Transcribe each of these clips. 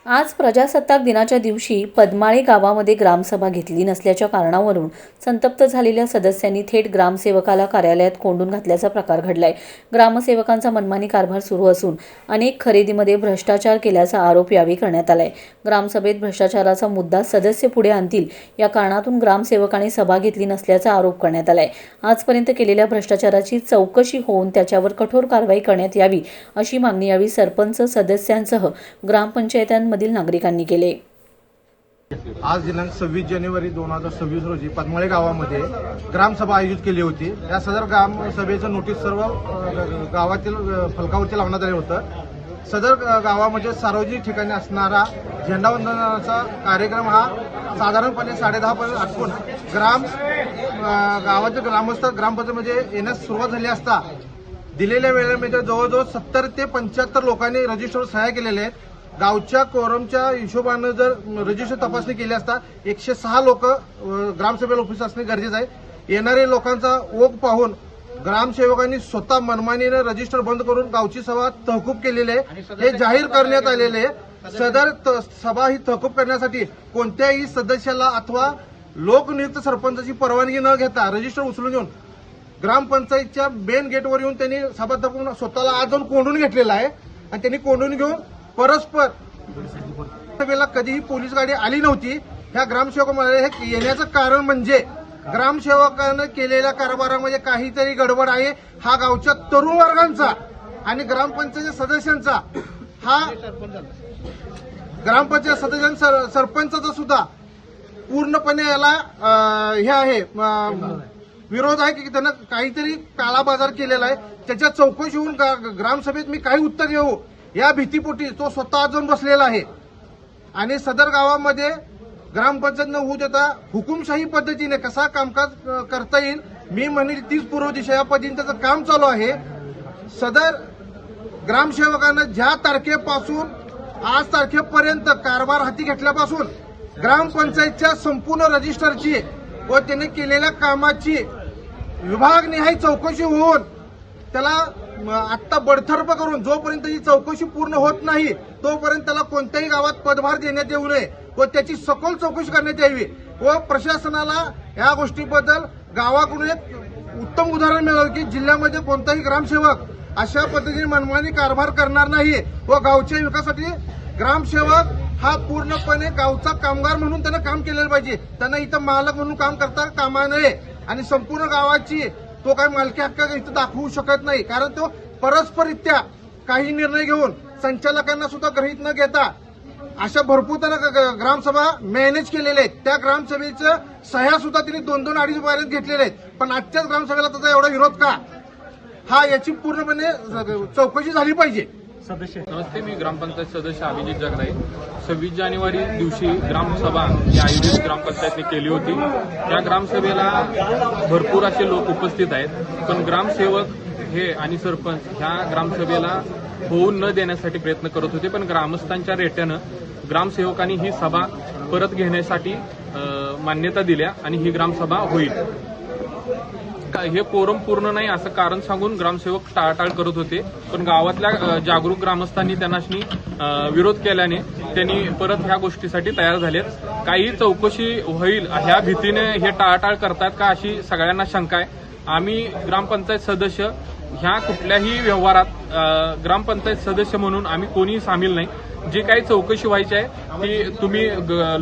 आज प्रजासत्ताक दिनाच्या दिवशी पद्माळे गावामध्ये ग्रामसभा घेतली नसल्याच्या कारणावरून संतप्त झालेल्या सदस्यांनी थेट ग्रामसेवकाला कार्यालयात कोंडून घातल्याचा प्रकार घडलाय। ग्रामसेवकांचा मनमानी कारभार सुरू असून अनेक खरेदीमध्ये भ्रष्टाचार केल्याचा आरोप यावेळी करण्यात आलाय। ग्रामसभेत भ्रष्टाचाराचा मुद्दा सदस्य पुढे आणतील या कारणातून ग्रामसेवकांनी सभा घेतली नसल्याचा आरोप करण्यात आलाय। आजपर्यंत केलेल्या भ्रष्टाचाराची चौकशी होऊन त्याच्यावर कठोर कारवाई करण्यात यावी अशी मागणी यावेळी सरपंच सदस्यांसह ग्रामपंचायतांमधील नागरिकांनी केले। आज दिनांक 26 जानेवारी 2026 रोजी पद्माळे गावामध्ये ग्रामसभा आयोजित केली होती। या सदर ग्रामसभेचं नोटीस सर्व गावातील फलकावरती लावण्यात आले होतं। सदर गावामध्ये सार्वजनिक ठिकाणी असणारा झेंडावंदनाचा कार्यक्रम हा साधारणपणे 10:30 पर्यंत आटपून गावातील ग्रामस्थ ग्रामपंचायतीमध्ये येण्यास सुरुवात झाली असता दिलेल्या वेळेमध्ये जवळजवळ 70 ते 75 लोकांनी रजिस्टरवर सह्या केलेल्या आहेत। गावच्या कोरमच्या हिशोबानं जर रजिस्टर तपासणी केली असता 106 लोक ग्रामसभेला उपस्थित असणे गरजेचं आहे। येणारे लोकांचा ओघ पाहून ग्रामसेवकांनी स्वतः मनमानीने रजिस्टर बंद करून गावची सभा तहकूब केलेली आहे, हे जाहीर करण्यात आलेले आहे। सदर सभा ही तहकूब करण्यासाठी कोणत्याही सदस्याला अथवा लोकनियुक्त सरपंचाची परवानगी न घेता रजिस्टर उचलून घेऊन ग्रामपंचायतच्या मेन गेटवर येऊन त्यांनी सभा तहकूब स्वतःला आज जाऊन कोंडून घेतलेला आहे आणि त्यांनी कोंडून घेऊन परस्पर सभेला कधीही पोलीस गाडी आली नव्हती। ह्या ग्रामसेवकामध्ये हे येण्याचं कारण म्हणजे ग्रामसेवकानं केलेल्या कारभारामध्ये काहीतरी गडबड आहे। हा गावच्या तरुण वर्गांचा आणि ग्रामपंचायत सदस्यांचा हा ग्रामपंचायत सदस्यांचा सरपंचाचा सुद्धा पूर्णपणे याला हे आहे विरोध आहे की त्यानं काहीतरी काळाबाजार केलेला आहे। त्याच्या चौकशी होऊन ग्रामसभेत मी काही उत्तर घेऊ या भीतीपोटी तो स्वतः जाऊन बसलेला आहे आणि सदर गावामध्ये ग्रामपंचायत न होऊ देता हुकुमशाही पद्धतीने कसा कामकाज करता येईल मी म्हणेल तीच पूर्व दिशा या पद्धतीने त्याचं काम चालू आहे। सदर ग्रामसेवकानं ज्या तारखेपासून आज तारखेपर्यंत कारभार हाती घेतल्यापासून ग्रामपंचायतच्या संपूर्ण रजिस्टरची व त्याने केलेल्या कामाची विभागनिहाय चौकशी होऊन त्याला आत्ता बडतर्फ करून जोपर्यंत ही चौकशी पूर्ण होत नाही तोपर्यंत त्याला कोणत्याही गावात पदभार देण्यात येऊ नये व त्याची सखोल चौकशी करण्यात यावी व प्रशासनाला या गोष्टीबद्दल गावाकडून एक उत्तम उदाहरण मिळालं की जिल्ह्यामध्ये कोणताही ग्रामसेवक अशा पद्धतीने मनमानी कारभार करणार नाही व गावच्या विकासासाठी ग्रामसेवक हा पूर्णपणे गावचा कामगार म्हणून त्यानं काम केलेलं पाहिजे। त्यांना इथं मालक म्हणून काम करता कामा नये आणि संपूर्ण गावाची तो काही मालकी हक्क इथं दाखवू शकत नाही, कारण तो परस्पररित्या काही निर्णय घेऊन संचालकांना सुद्धा गृहीत न घेता अशा भरपूर त्यानं ग्रामसभा मॅनेज केलेल्या आहेत। त्या ग्रामसभेच्या सह्या सुद्धा त्यांनी 2-2, 2.5 पर्यंत घेतलेल्या आहेत, पण आजच्याच ग्रामसभेला त्याचा एवढा विरोध का हा याची पूर्णपणे चौकशी झाली पाहिजे। नमस्ते, मी ग्रामपंचायत सदस्य अभिजित जगदाई। 26 जानेवारी दिवशी ग्रामसभा ही आयोजित ग्रामपंचायतने केली होती। या ग्रामसभेला भरपूर असे लोक उपस्थित आहेत, पण ग्रामसेवक हे आणि सरपंच ह्या ग्रामसभेला होऊन न देण्यासाठी प्रयत्न करत होते, पण ग्रामस्थांच्या रेट्यानं ग्रामसेवकांनी ही सभा परत घेण्यासाठी मान्यता दिल्या आणि ही ग्रामसभा होईल। हे कोरम पूर्ण नाही असं कारण सांगून ग्रामसेवक टाळाटाळ करत होते, पण गावातल्या जागरूक ग्रामस्थांनी त्यांना विरोध केल्याने त्यांनी परत ह्या गोष्टीसाठी तयार झालेत। काही चौकशी होईल ह्या भीतीने हे टाळाटाळ करतात का अशी सगळ्यांना शंका आहे। आम्ही ग्रामपंचायत सदस्य ह्या कुठल्याही व्यवहारात ग्रामपंचायत सदस्य म्हणून आम्ही कोणीही सामील नाही। जी काही चौकशी व्हायची आहे ती तुम्ही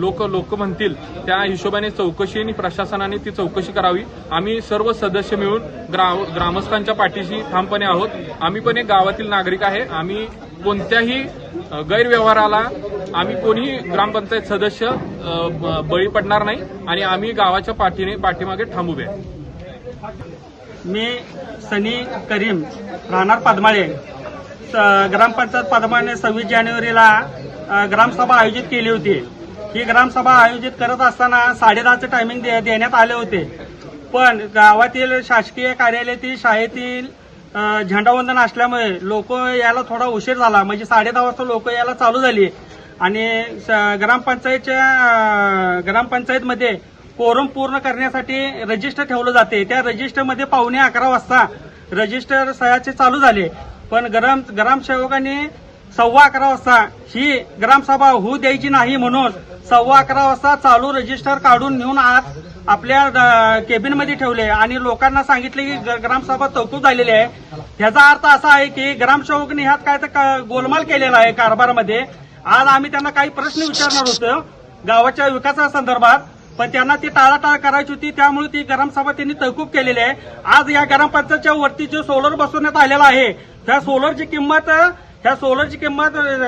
लोक म्हणतील त्या हिशोबाने चौकशी आणि प्रशासनाने ती चौकशी करावी। आम्ही सर्व सदस्य मिळून ग्रामस्थांच्या पाठीशी ठामपणे आहोत। आम्ही पण एक गावातील नागरिक आहे। आम्ही कोणत्याही गैरव्यवहाराला आम्ही कोणीही ग्रामपंचायत सदस्य बळी पडणार नाही आणि आम्ही गावाच्या पाठीमागे ठाम उभे आहे। मी सनी करीम, राहणार पद्माळे। ग्रामपंचायत पद्माळे 26 जानेवारीला ग्रामसभा आयोजित केली होती। ही ग्रामसभा आयोजित करत असताना 10:30चं टायमिंग देण्यात आले होते, पण गावातील शासकीय कार्यालयातील शाळेतील झेंडावंदन असल्यामुळे लोक यायला थोडा उशीर झाला, म्हणजे 10:30 वाजता लोक यायला चालू झाली आणि ग्रामपंचायतमध्ये कोरम पूर्ण करण्यासाठी रजिस्टर ठेवलं जाते। त्या रजिस्टरमध्ये 11:15 वाजता रजिस्टर सह्याचे चालू झाले, पण ग्रामसेवकांनी 11:15 वाजता ही ग्रामसभा होऊ द्यायची नाही म्हणून 11:15 वाजता चालू रजिस्टर काढून नेऊन आत आपल्या केबिनमध्ये ठेवले आणि लोकांना सांगितले की ग्रामसभा तहकूब झालेली आहे. ह्याचा अर्थ असा आहे की ग्रामसेवकने ह्यात काय तर गोलमाल केलेला आहे कारभारामध्ये. आज आम्ही त्यांना काही प्रश्न विचारणार होतो गावाच्या विकासासंदर्भात, पण त्यांना ती टाळाटाळ करायची होती, त्यामुळे ती ग्रामसभा त्यांनी तहकूब केलेली आहे. आज या ग्रामपंचायतच्या वरती जो सोलर बसवण्यात आलेला आहे त्या सोलरची किंमत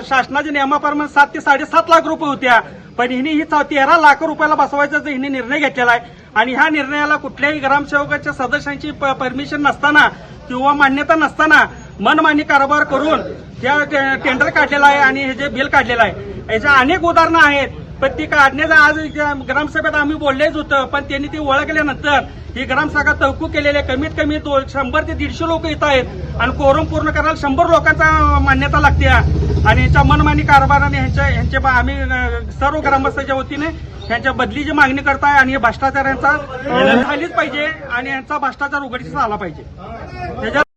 शासनाच्या नियमाप्रमाणे 7 ते 7.5 लाख रुपये होत्या, पण हिने ही 13 लाख रुपयाला बसवायचा हिने निर्णय घेतलेला आहे. आणि ह्या निर्णयाला कुठल्याही ग्रामसेवकाच्या सदस्यांची परमिशन नसताना किंवा मान्यता नसताना मनमानी कारभार करून त्या टेंडर काढलेला आहे आणि हे जे बिल काढलेलं आहे. याच्या अनेक उदाहरणं आहेत, पण ती काढण्याचं आज ग्रामसभेत आम्ही बोललेच होतं, पण त्यांनी ती ओळखल्यानंतर ही ग्रामसभा तहकूब केलेली आहे. कमीत कमी 100 ते 150 लोक येत आहेत आणि कोरम पूर्ण करायला 100 लोकांचा मान्यता लागते. आणि ह्यांच्या मनमानी कारभाराने ह्यांच्या आम्ही सर्व ग्रामस्थांच्या वतीने ह्यांच्या बदलीची मागणी करताय आणि हे भ्रष्टाचारांचा झालीच पाहिजे आणि यांचा भ्रष्टाचार उघडकीस आला पाहिजे.